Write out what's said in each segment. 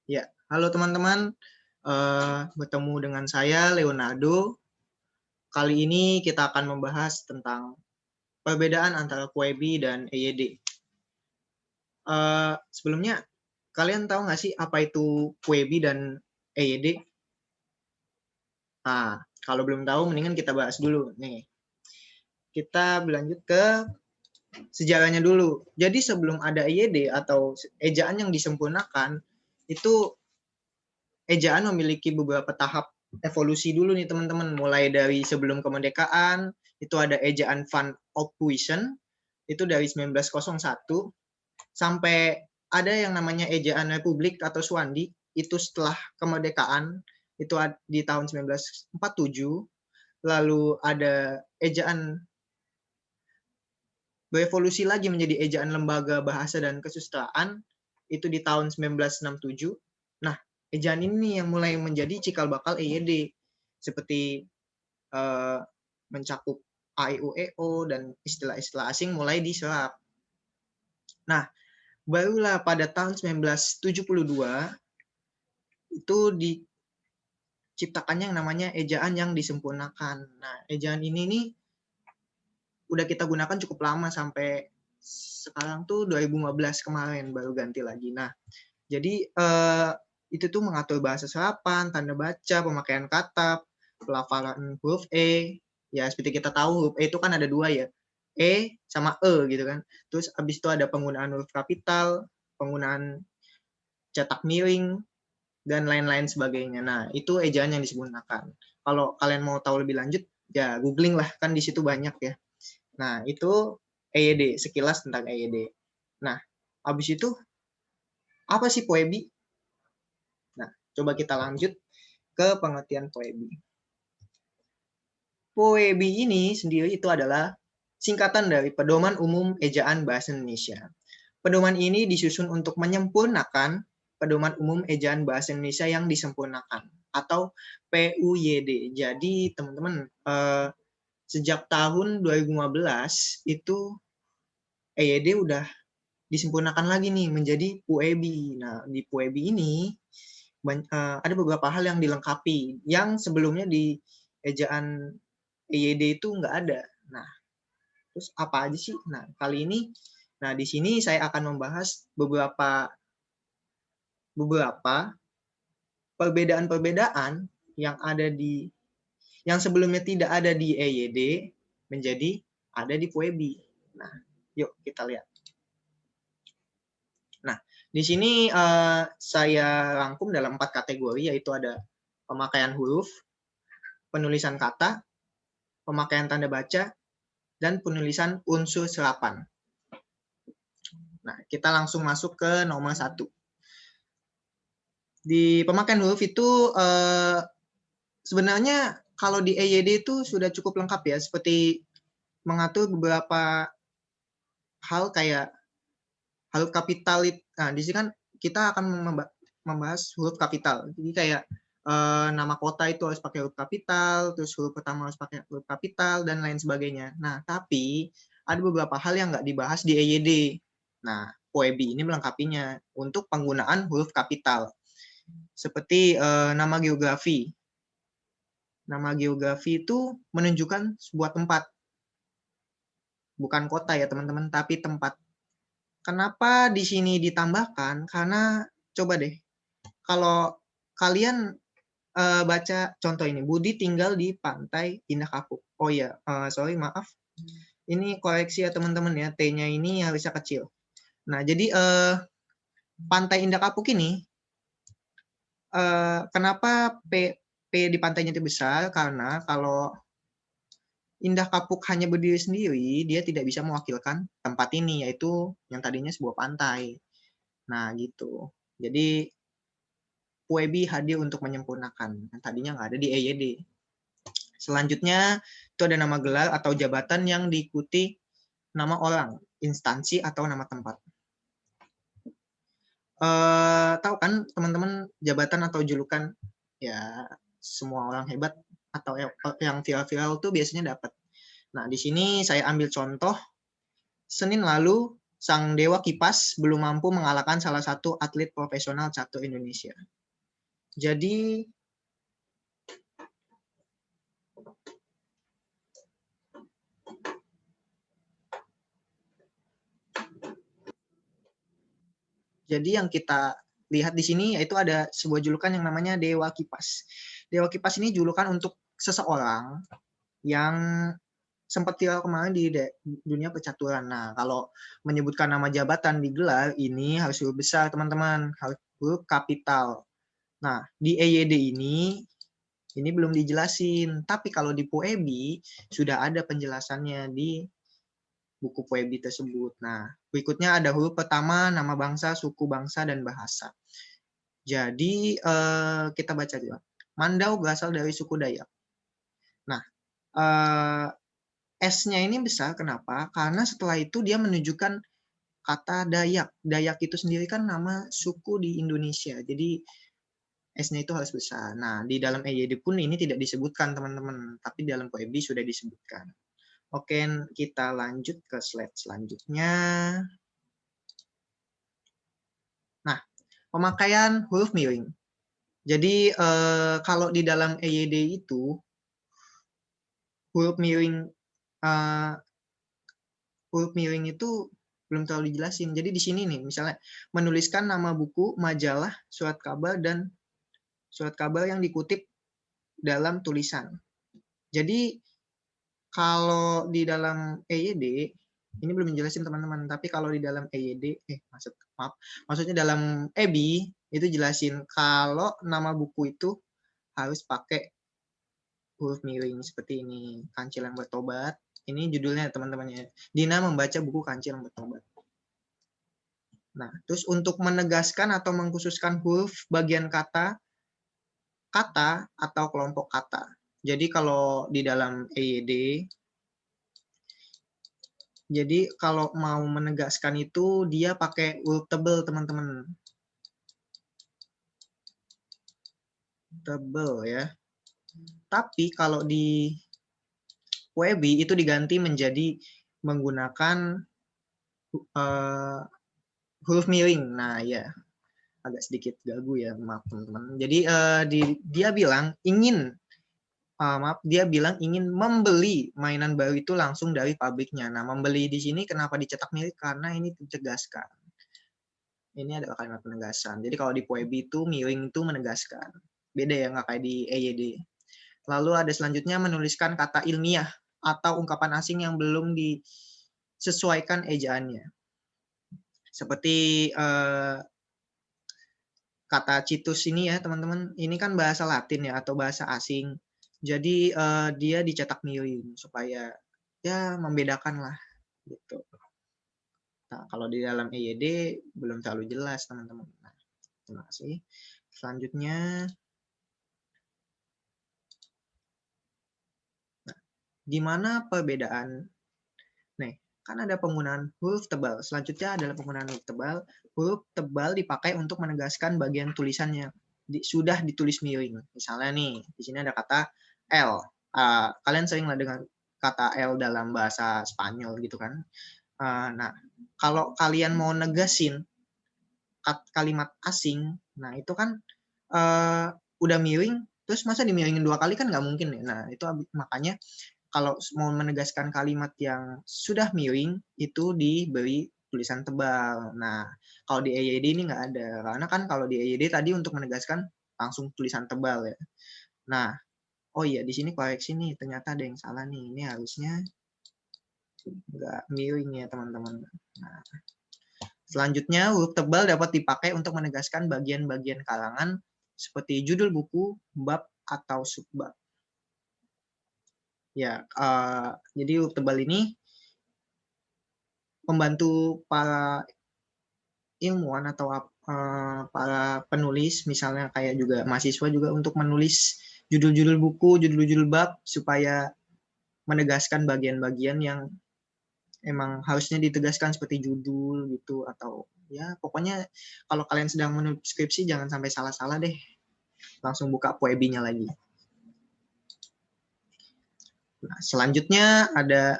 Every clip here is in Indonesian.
Ya, halo teman-teman. Bertemu dengan saya Leonardo. Kali ini kita akan membahas tentang perbedaan antara QWEBI dan EYD. Sebelumnya, kalian tahu nggak sih apa itu QWEBI dan EYD? Nah, kalau belum tahu, mendingan kita bahas dulu. Nih, kita berlanjut ke sejarahnya dulu. Jadi sebelum ada EYD atau ejaan yang disempurnakan, itu ejaan memiliki beberapa tahap evolusi dulu nih teman-teman. Mulai dari sebelum kemerdekaan, itu ada ejaan Van Ophuijsen, itu dari 1901, sampai ada yang namanya ejaan Republik atau Swandi, itu setelah kemerdekaan, itu di tahun 1947. Lalu ada ejaan berevolusi lagi menjadi ejaan Lembaga Bahasa dan Kesusilaan, itu di tahun 1967. Nah, ejaan ini yang mulai menjadi cikal bakal EYD, seperti mencakup A, I, U, E, O, dan istilah-istilah asing mulai diserap. Nah, barulah pada tahun 1972 itu diciptakannya yang namanya ejaan yang disempurnakan. Nah, ejaan ini nih udah kita gunakan cukup lama sampai sekarang tuh 2015 kemarin baru ganti lagi. Nah, jadi itu tuh mengatur bahasa serapan, tanda baca, pemakaian kata, pelafalan huruf E. Ya, seperti kita tahu huruf E itu kan ada dua ya, E sama E gitu kan. Terus habis itu ada penggunaan huruf kapital, penggunaan cetak miring, dan lain-lain sebagainya. Nah, itu ejaan yang disempurnakan. Kalau kalian mau tahu lebih lanjut, ya googling lah, kan di situ banyak ya. Nah, itu EYD, sekilas tentang EYD. Nah, habis itu, apa sih POEBI? Nah, coba kita lanjut ke pengertian POEBI. POEBI ini sendiri itu adalah singkatan dari Pedoman Umum Ejaan Bahasa Indonesia. Pedoman ini disusun untuk menyempurnakan Pedoman Umum Ejaan Bahasa Indonesia yang disempurnakan, atau PUYD. Jadi, teman-teman, sejak tahun 2015 itu EYD udah disempurnakan lagi nih menjadi PUEBI. Nah, di PUEBI ini ada beberapa hal yang dilengkapi yang sebelumnya di ejaan EYD itu nggak ada. Nah, terus apa aja sih? Nah, kali ini, nah di sini saya akan membahas beberapa perbedaan-perbedaan yang sebelumnya tidak ada di EYD menjadi ada di PUEBI. Nah, yuk kita lihat. Nah, di sini saya rangkum dalam 4 kategori, yaitu ada pemakaian huruf, penulisan kata, pemakaian tanda baca, dan penulisan unsur serapan. Nah, kita langsung masuk ke nomor 1. Di pemakaian huruf itu sebenarnya kalau di EYD itu sudah cukup lengkap ya, seperti mengatur beberapa hal kayak huruf kapital. Nah, di sini kan kita akan membahas huruf kapital. Jadi kayak nama kota itu harus pakai huruf kapital, terus huruf pertama harus pakai huruf kapital, dan lain sebagainya. Nah, tapi ada beberapa hal yang nggak dibahas di EYD. Nah, POEBI ini melengkapinya untuk penggunaan huruf kapital. Seperti nama geografi. Nama geografi itu menunjukkan sebuah tempat. Bukan kota ya teman-teman, tapi tempat. Kenapa di sini ditambahkan? Karena coba deh, kalau kalian baca contoh ini, Budi tinggal di Pantai Indah Kapuk. Oh ya, sorry maaf. Ini koreksi ya teman-teman ya, T-nya ini harusnya kecil. Nah, jadi Pantai Indah Kapuk ini, kenapa P di pantainya itu besar? Karena kalau Indah Kapuk hanya berdiri sendiri, dia tidak bisa mewakilkan tempat ini, yaitu yang tadinya sebuah pantai. Nah, gitu. Jadi, PUEBI hadir untuk menyempurnakan. Yang tadinya nggak ada di EYD. Selanjutnya, itu ada nama gelar atau jabatan yang diikuti nama orang, instansi, atau nama tempat. Tahu kan teman-teman jabatan atau julukan? Ya, semua orang hebat atau yang viral-viral tuh biasanya dapat. Nah, di sini saya ambil contoh. Senin lalu, sang dewa kipas belum mampu mengalahkan salah satu atlet profesional catur Indonesia. Jadi yang kita lihat di sini yaitu ada sebuah julukan yang namanya Dewa Kipas. Dewa Kipas ini julukan untuk seseorang yang sempat viral kemarin di dunia percaturan. Nah, kalau menyebutkan nama jabatan di gelar ini harus huruf besar, teman-teman. Harus huruf kapital. Nah, di EYD ini belum dijelasin. Tapi kalau di POEBI sudah ada penjelasannya di buku POEBI tersebut. Nah, berikutnya ada huruf pertama, nama bangsa, suku bangsa, dan bahasa. Jadi, kita baca juga. Mandau berasal dari suku Dayak. Nah, S-nya ini besar, kenapa? Karena setelah itu dia menunjukkan kata Dayak. Dayak itu sendiri kan nama suku di Indonesia. Jadi, S-nya itu harus besar. Nah, di dalam EYD pun ini tidak disebutkan, teman-teman. Tapi dalam POEBI sudah disebutkan. Oke, kita lanjut ke slide selanjutnya. Nah, pemakaian huruf miring. Jadi, kalau di dalam EYD itu, huruf miring itu belum terlalu dijelasin. Jadi di sini nih, misalnya menuliskan nama buku, majalah, surat kabar, dan surat kabar yang dikutip dalam tulisan. Jadi kalau di dalam EYD, ini belum dijelasin teman-teman, tapi kalau di dalam EYD, maksudnya dalam EBI, itu jelasin kalau nama buku itu harus pakai huruf miring seperti ini. Kancil yang bertobat. Ini judulnya teman-teman ya. Dina membaca buku Kancil yang bertobat. Nah, terus untuk menegaskan atau mengkhususkan huruf bagian kata atau kelompok kata. Jadi kalau di dalam EYD, jadi kalau mau menegaskan itu dia pakai huruf tebal, teman-teman. Tebal ya. Tapi kalau di POEBI itu diganti menjadi menggunakan huruf miring. Nah, ya agak sedikit gagu ya, maaf teman-teman. Jadi dia bilang ingin membeli mainan baru itu langsung dari pabriknya. Nah, membeli di sini kenapa dicetak miring? Karena ini ditegaskan. Ini adalah kalimat penegasan. Jadi kalau di POEBI itu miring itu menegaskan. Beda ya, nggak kayak di EYD. Lalu ada selanjutnya menuliskan kata ilmiah atau ungkapan asing yang belum disesuaikan ejaannya. Seperti kata citus ini ya teman-teman, ini kan bahasa Latin ya atau bahasa asing. Jadi dia dicetak miring supaya ya membedakan lah gitu. Nah, kalau di dalam EYD belum terlalu jelas teman-teman. Nah, terima kasih. Selanjutnya, nah, gimana perbedaan? Nih, kan ada penggunaan huruf tebal. Selanjutnya adalah penggunaan huruf tebal. Huruf tebal dipakai untuk menegaskan bagian tulisannya. Sudah ditulis miring. Misalnya nih, di sini ada kata L. Kalian sering lah dengan kata L dalam bahasa Spanyol gitu kan. Nah, kalau kalian mau negasin kalimat asing, nah itu kan udah miring, terus masa dimiringin 2 kali kan nggak mungkin ya. Nah, itu makanya kalau mau menegaskan kalimat yang sudah miring itu diberi tulisan tebal. Nah, kalau di EYD ini nggak ada. Karena kan kalau di EYD tadi untuk menegaskan langsung tulisan tebal ya. Nah, oh iya di sini koreksi nih, ternyata ada yang salah nih. Ini harusnya nggak miring ya teman-teman. Nah, selanjutnya huruf tebal dapat dipakai untuk menegaskan bagian-bagian karangan seperti judul buku, bab, atau subbab. Ya, jadi huruf tebal ini membantu para ilmuwan atau para penulis, misalnya kayak juga mahasiswa juga untuk menulis judul-judul buku, judul-judul bab, supaya menegaskan bagian-bagian yang emang harusnya ditegaskan seperti judul gitu, atau ya pokoknya kalau kalian sedang menulis skripsi jangan sampai salah-salah deh. Langsung buka POEBI-nya lagi. Nah, selanjutnya ada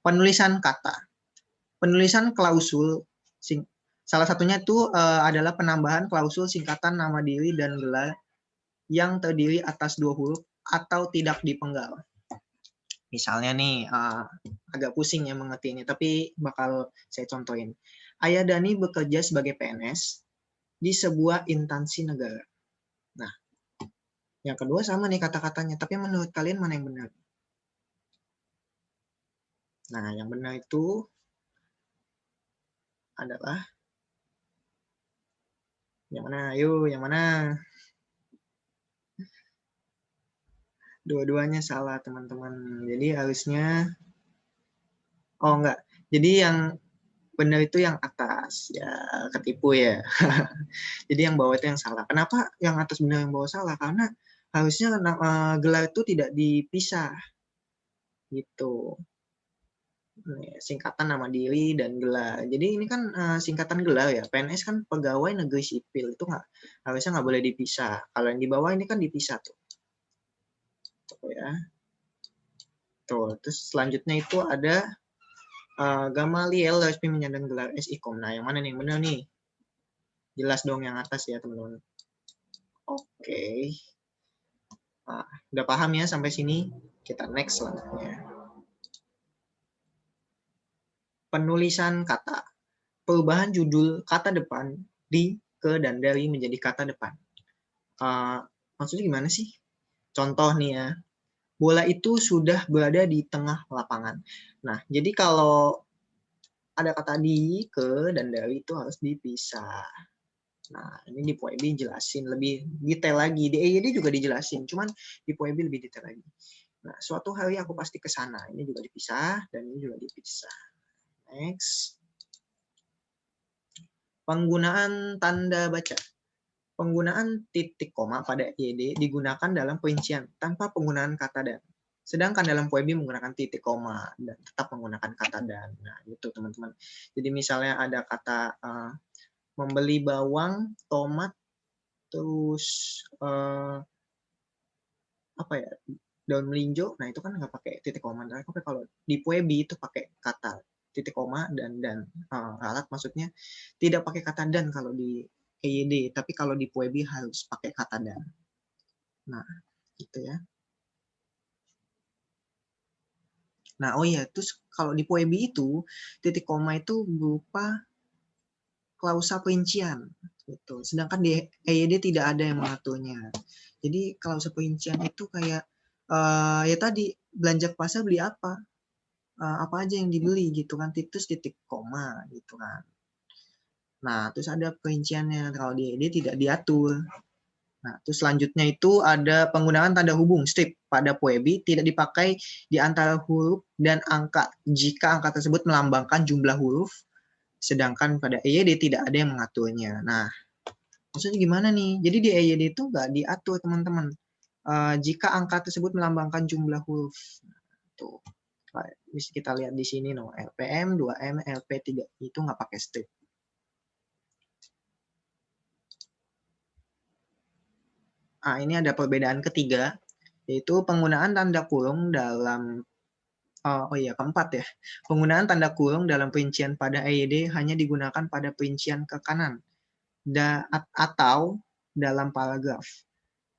penulisan kata. Penulisan klausul, salah satunya itu adalah penambahan klausul singkatan nama diri dan gelar yang terdiri atas 2 huruf atau tidak dipenggal. Misalnya nih, agak pusing ya mengerti ini, tapi bakal saya contohin. Ayah Dani bekerja sebagai PNS di sebuah instansi negara. Nah, yang kedua sama nih kata-katanya, tapi menurut kalian mana yang benar? Nah, yang benar itu adalah yang mana? Ayo, yang mana? Dua-duanya salah, teman-teman. Jadi harusnya, oh enggak. Jadi yang benar itu yang atas. Ya, ketipu ya. Jadi yang bawah itu yang salah. Kenapa yang atas benar, yang bawah salah? Karena harusnya gelar itu tidak dipisah. Gitu. Singkatan nama diri dan gelar. Jadi ini kan singkatan gelar ya. PNS kan pegawai negeri sipil, itu harusnya nggak boleh dipisah. Kalau yang di bawah ini kan dipisah tuh. Tuh ya. Tuh, terus selanjutnya itu ada Gamaliel resmi menyandang gelar SIKOM. Nah, yang mana nih? Benar nih. Jelas dong yang atas ya, teman-teman. Oke. Nah, udah paham ya sampai sini? Kita next selanjutnya. Penulisan kata. Perubahan judul kata depan di, ke, dan dari menjadi kata depan. Maksudnya gimana sih? Contoh nih ya. Bola itu sudah berada di tengah lapangan. Nah, jadi kalau ada kata di, ke, dan dari itu harus dipisah. Nah, ini di POEB jelasin lebih detail lagi. Di EYD juga dijelasin, cuman di POEB lebih detail lagi. Nah, suatu hari aku pasti ke sana. Ini juga dipisah, dan ini juga dipisah. Next. Penggunaan tanda baca. Penggunaan titik koma pada EYD digunakan dalam perincian tanpa penggunaan kata dan. Sedangkan dalam POEB menggunakan titik koma dan tetap menggunakan kata dan. Nah, itu teman-teman. Jadi misalnya ada kata membeli bawang, tomat, terus apa ya, daun melinjo. Nah, itu kan nggak pakai titik koma. Tapi kalau di POEB itu pakai kata titik koma dan alat maksudnya tidak pakai kata dan kalau di EYD, tapi kalau di POEB harus pakai kata dan. Nah, gitu ya. Nah, oh iya, terus kalau di POEB itu titik koma itu berupa klausa perincian gitu. Sedangkan di EYD tidak ada yang mengaturnya. Jadi klausa perincian itu kayak ya tadi belanja ke pasar beli apa? Apa aja yang dibeli gitu kan, terus titik koma gitu kan. Nah, terus ada perinciannya. Kalau di EYD tidak diatur. Nah, terus selanjutnya itu ada penggunaan tanda hubung strip pada POEB tidak dipakai di antara huruf dan angka jika angka tersebut melambangkan jumlah huruf, sedangkan pada EYD tidak ada yang mengaturnya. Nah, maksudnya gimana nih? Jadi di EYD itu nggak diatur, teman-teman. Jika angka tersebut melambangkan jumlah huruf. Tuh. Bisa kita lihat di sini, no. LPM, 2M, LP3 itu nggak pakai strip. Nah, ini ada perbedaan ketiga, yaitu penggunaan tanda kurung dalam keempat ya. Penggunaan tanda kurung dalam perincian pada EYD hanya digunakan pada perincian ke kanan atau dalam paragraf.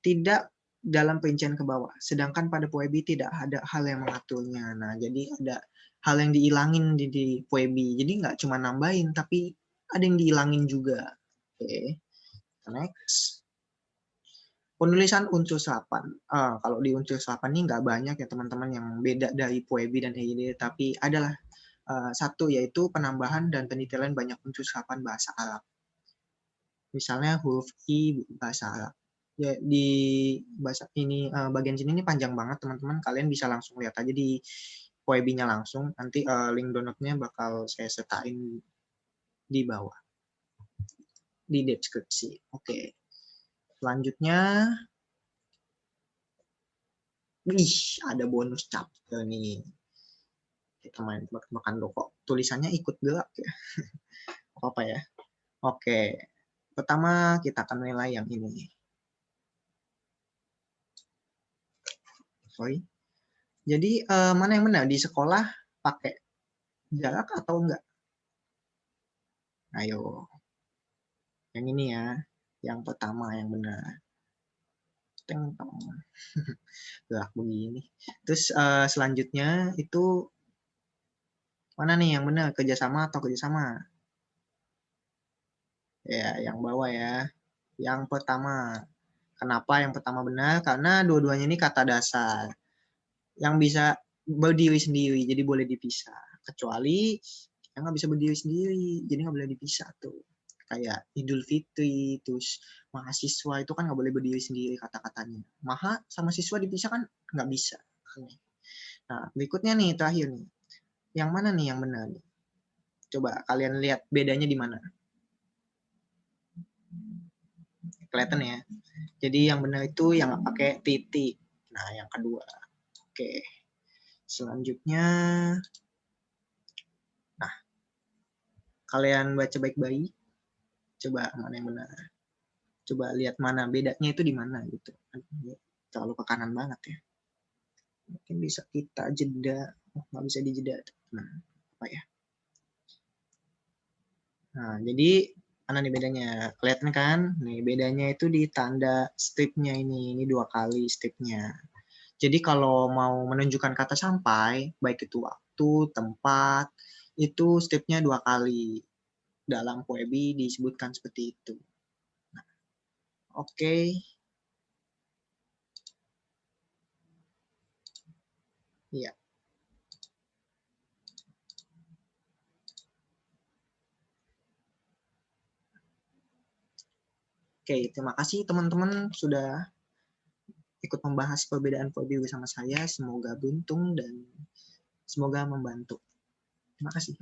Tidak dalam perincian ke bawah. Sedangkan pada POEB tidak ada hal yang mengaturnya. Nah, jadi ada hal yang dihilangin di POEB. Jadi nggak cuma nambahin, tapi ada yang dihilangin juga. Oke. Next. Penulisan unsur serapan. Kalau di unsur serapan ini nggak banyak ya teman-teman yang beda dari POEB dan EYD, tapi adalah satu, yaitu penambahan dan pendetailan banyak unsur serapan bahasa Arab. Misalnya huruf I bahasa Arab. Ya, di bahasa ini bagian sini ini panjang banget teman-teman. Kalian bisa langsung lihat aja di POEB-nya langsung. Nanti link download-nya bakal saya sertain di bawah di deskripsi. Oke. Selanjutnya, ada bonus chapter nih. Kita main tebak-tebakan kok. Tulisannya ikut gelap ya. Apa ya? Oke. Pertama kita akan nilai yang ini. Sorry. Jadi mana yang benar, di sekolah pakai jarak atau enggak? Ayo, yang ini ya, yang pertama yang benar. Teng-tong. Gerak begini. Terus selanjutnya itu mana nih yang benar, kerjasama atau kerjasama? Ya, yang bawah ya. Yang pertama. Kenapa yang pertama benar? Karena dua-duanya ini kata dasar yang bisa berdiri sendiri, jadi boleh dipisah. Kecuali yang nggak bisa berdiri sendiri, jadi nggak boleh dipisah tuh. Kayak Idul Fitri, terus mahasiswa itu kan nggak boleh berdiri sendiri kata-katanya. Maha sama siswa dipisah kan nggak bisa. Nah, berikutnya nih, terakhir nih. Yang mana nih yang benar nih? Coba kalian lihat bedanya di mana. Kelihatan ya. Jadi yang benar itu yang nggak pakai titik. Nah, yang kedua. Oke. Selanjutnya, nah, kalian baca baik-baik. Coba mana yang benar. Coba lihat mana bedanya itu di mana gitu. Terlalu ke kanan banget ya. Mungkin bisa kita jeda. Oh, nggak bisa dijeda. Nah, apa ya? Nah, jadi mana nih bedanya? Kelihatan kan? Nih, bedanya itu di tanda stripnya ini. Ini 2 kali stripnya. Jadi kalau mau menunjukkan kata sampai, baik itu waktu, tempat, itu stripnya 2 kali. Dalam Poebi disebutkan seperti itu. Nah, oke. Iya. Oke, terima kasih teman-teman sudah ikut membahas perbedaan Poebi bersama saya. Semoga beruntung dan semoga membantu. Terima kasih.